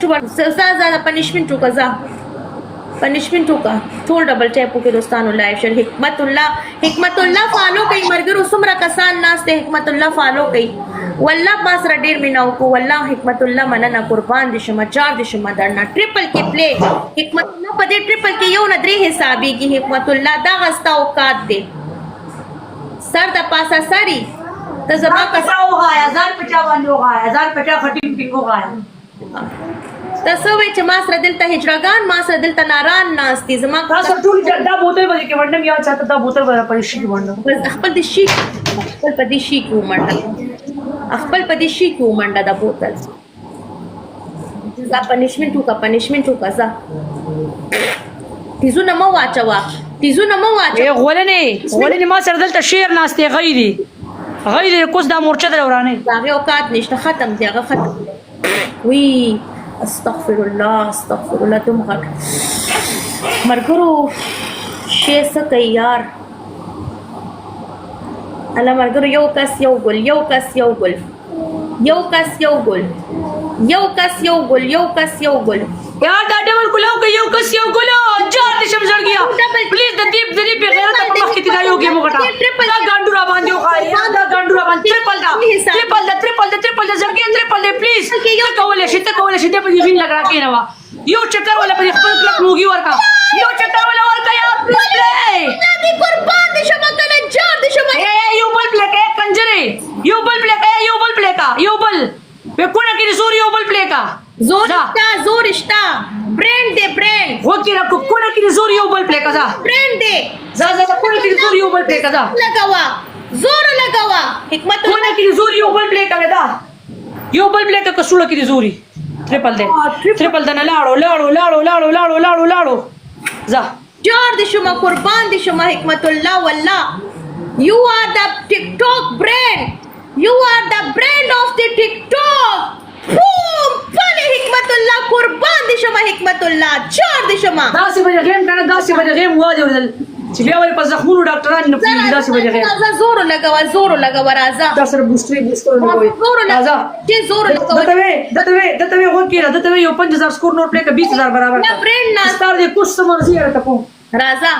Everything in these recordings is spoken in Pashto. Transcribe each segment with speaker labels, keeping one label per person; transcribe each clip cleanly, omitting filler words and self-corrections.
Speaker 1: زیاده پنیشمنت وکړه ځه پنیشمنت وکړه ټول ډبل ټیپ وکړي دوستانو لایف شیر حکمت الله فالو کوي مرګرو څومره کسان ناس ته حکمت الله فالو کوي والله ما سره ډیر مینا وکړو والله حکمت الله مننه قربان دي شمه چار دي شمه درنه ټریپل کې پلی حکمت الله په دې ټریپل کې یو نه درې حسابيږي حکمت الله دا غستا اوقات دي سر د پاسه سری ته زما
Speaker 2: کسا وغایا 1050 باندې وغایا 1050 خټي ټینګ وغایا
Speaker 1: تاسو وی چې ما سره دلته هجرګان ما سره دلته ناران ناستي زما
Speaker 2: تاسو ټول دا بوتل باندې کې وړنم یا چاته دا بوتل باندې پریشي وړنم
Speaker 1: خپل د شي خپل په دې شي کې ومنډه دا بوتل دا پنیشمنت وکړه ځه تیزونه مو واچوا
Speaker 2: غولنه ما سره دلته شیر ناشته غیري کوس دا مورچه درورانه
Speaker 1: هغه اوقات نشته ختم دی هغه ختم وی استغفر الله تم حق مرګرو شي سکه یار الله مرګرو یو کس یو ګل
Speaker 2: یار دا ډبل ګلو کې یو کس یو ګلو جار دې شم زړ گیا پلیز د دې په غیرت په مخ کې دا یو کې موګټا دا ګانډورا باندې وخایي دا ګانډورا باندې ټریپل دا زړ گیا ټریپل دې پلیز ته کولې شي ته په دې وین لګا کې نوا یو چکر ولا په خپل کلک موګي ورکا یو چکر ولا ورکا یار پلیز
Speaker 1: دې قربان دې شم کنه جار دې شم
Speaker 2: یو بل پلیک کنجره یو بل وکونه کې زور یو بل پلیکا
Speaker 1: زور اشتا برینډ دے برینډ
Speaker 2: وکیرا کوونه کې زور یو بل پلیکا ځه
Speaker 1: برینډ دے
Speaker 2: ځه کوونه کې زور یو بل پلیکا ځه لگاوا
Speaker 1: حکمت
Speaker 2: کوونه کې زور یو بل پلیکا دا یو بل پلیکا کسوله کې زوري ټریپل دے نه لاړو ځه
Speaker 1: جار دې شما قربان دې شما حکمت الله والله you are the TikTok brand of the TikTok boom pale حکمت الله قربان دې شما حکمت الله جار دې شما
Speaker 2: داسې به غیم واجه ورل چې بیا ولې په زخمونو ډاکټران نه پوهیږي داسې به غیم
Speaker 1: زور لګوا راځه
Speaker 2: دا سره بوستر لګوي راځه
Speaker 1: چې زور لګوا
Speaker 2: دته وکیره دته یو 5000 سکور نور پلیکا 20000 برابر
Speaker 1: نه برینډ نه
Speaker 2: ستار دې کوم سمور زیاره ته کوم
Speaker 1: راځه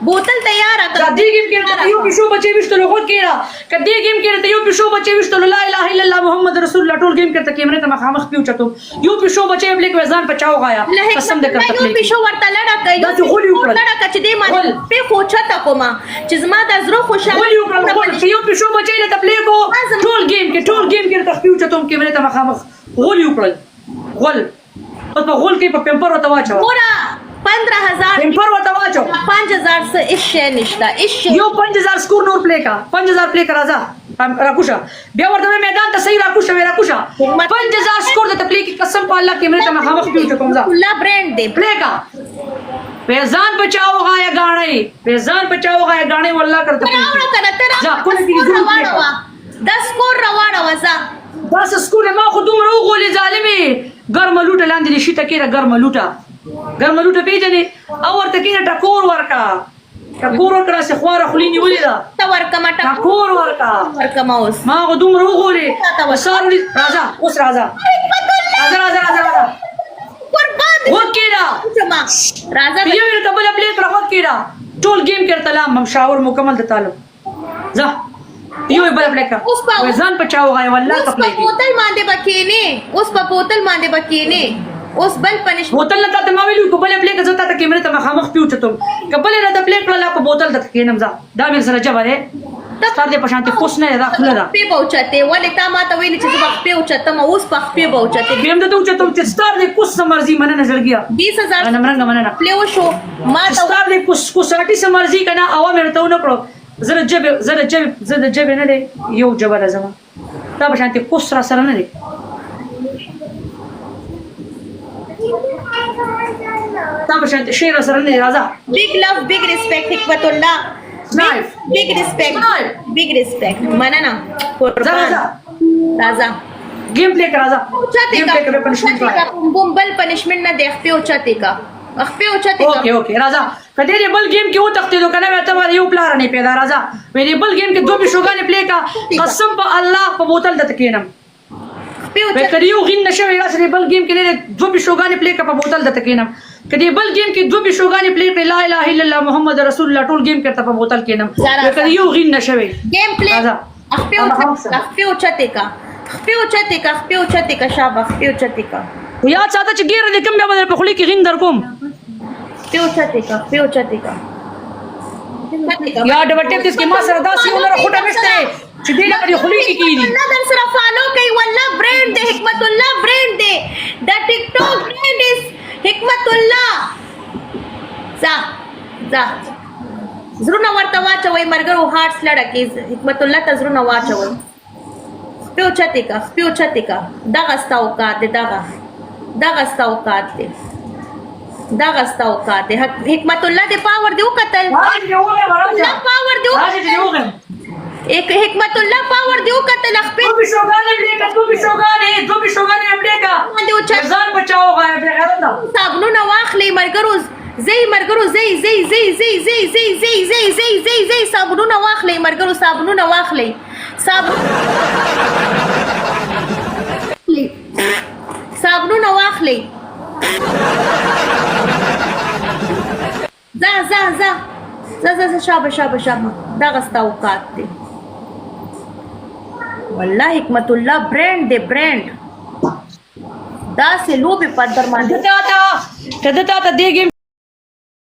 Speaker 1: बोतल तैयार
Speaker 2: आता कदी गेम केरता यो पिशो बचे विष्टलो हो केरा कदी गेम केरता यो पिशो बचे विष्टलो ला इलाहा इल्लल्लाह मुहम्मद रसूलुल्लाह टोल गेम केरता कैमरे त मखामख पिउचतो यो पिशो बचे ब्लेक वजन पचाओ गाया कसम दे करता
Speaker 1: यो पिशो ورته لړا کوي
Speaker 2: دا چې غولي وکړه
Speaker 1: لړا کچ دې ما په خوچته کوما چې زما د زړه خوشاله
Speaker 2: غولي وکړه یو پیشو بچی له تبلیغو ټول گیم کې تخفیو چتوم کې مې ته مخامخ غولي وکړل غول اوس په غول کې په پمپر وته واچو
Speaker 1: پورا 15000
Speaker 2: پمپر وته واچو
Speaker 1: 5000 سے ايش نشتا ايش
Speaker 2: یو 5000 سکور نور پلی کا 5000 پلی کا راځه راکوشا بیا ورته میدان ته صحیح راکوشا 5000 سکور د تبلیغ کی قسم په الله کې مې ته مخامخ پیو چتوم ځه
Speaker 1: الله برانډ دې
Speaker 2: پلی کا پیزان بچاو غایا غاڼې والله کرته
Speaker 1: راوړه کنه تر
Speaker 2: ځه کوم کې
Speaker 1: روانه 10 سکور روانه وځه
Speaker 2: 10 سکور ما خو دومره وغولې ظالمي ګرم لوټه لاندې شي تکیره ګرم لوټه پیژنې او ورته کې ټکور ورکا سه خواره خلینی ولیدا
Speaker 1: تا ورکا ما
Speaker 2: ټکور ورکا
Speaker 1: ما اوس
Speaker 2: ما خو دومره وغولې وسارلی راځه
Speaker 1: قربان
Speaker 2: وکیرا
Speaker 1: راځه
Speaker 2: یو ته بل پلیټ راوت کیرا ټول گیم کرتا لام مشاور مکمل د طالب ځه یو بل پلیټ وزن پچاو غای والله تپلی
Speaker 1: بوتل باندې بکینه اوس بل پنیش
Speaker 2: بوتل نه ته ما ویلو کوبل پلیټ زتا ته کیمره ته مخامخ پیوچتم کبل نه د پلیټ لا په بوتل د کینم ځه دا مې سره جبره ستار دې پشانته کوس نه راخله دا
Speaker 1: په بوچته ولې تا ما ته ویل چې زه په اوچته ما اوس په بوچته
Speaker 2: بیم ته اوچته چې ستار دې کوس مرزي منه نظر گیا
Speaker 1: 20000
Speaker 2: انا مرنګ منه
Speaker 1: پلیو شو ما ته
Speaker 2: ستار دې کوس ساټي سمرزي کنه او مې ته ونه کړو زره جب نه دی یو جبر زما دا پشانته کوس را سره نه دی تا پشانته شیر سره نه راځه
Speaker 1: big love big respect حکمت الله big respect مننه قربان راځه
Speaker 2: game play करा जा गेम प्ले करे पनिशमेंट का
Speaker 1: बल पनिशमेंट ना देख पे ओछते का
Speaker 2: ओके राजा कदे बल गेम के वो तख्ते दो कना मैं तुम्हारे यू प्लार नहीं पैदा राजा मेरे बल गेम के दो भी शोगा ने प्ले का कसम पर अल्लाह पर बोतल दत केनम
Speaker 1: خپې
Speaker 2: کدی یو غین نشوي راسره بل گیم کې دو بشوګانې پلی کړه په بوتل د تکینم کدی بل گیم کې دو بشوګانې پلی کړه لا اله الا الله محمد رسول الله ټول گیم کې په بوتل کېنم کدی یو غین نشوي
Speaker 1: گیم پلی خپې اوچته کا شابه خپې اوچته کا
Speaker 2: یا ساته چې ګیر دې کوم به بدل په خلی کې غین در کوم
Speaker 1: خپې اوچته کا
Speaker 2: یا ډبل ټیپ دې کې ما سره داسې ولر خټه مشته چې دې لکه خلی کې کیږي
Speaker 1: الله در سره فالو کوي والله برند دی حکمت الله برند دی دا ټیک ټاک برند از حکمت الله ځه زړونه ورته واچوي مرګرو هارټس لړکې حکمت الله ته زړونه واچوي خپې اوچته کا دغه ستا اوقات دی دغه ستا اوقات دی حکمت الله دې پاور دی وکتل پاور دی حکمت الله پاور دی وکتل خپې
Speaker 2: دو بشوګانې امریکا ځان بچاو غایب غیرت
Speaker 1: صابونونه واخلي مرګرو زی صابونونه واخلي مرګرو صابونونه واخلي صابونونه واخلي ځه شابه دغه ستا اوقات دی والله حکمت الله برند دی برند دا سه لوبه په درمانه
Speaker 2: ته دې گیم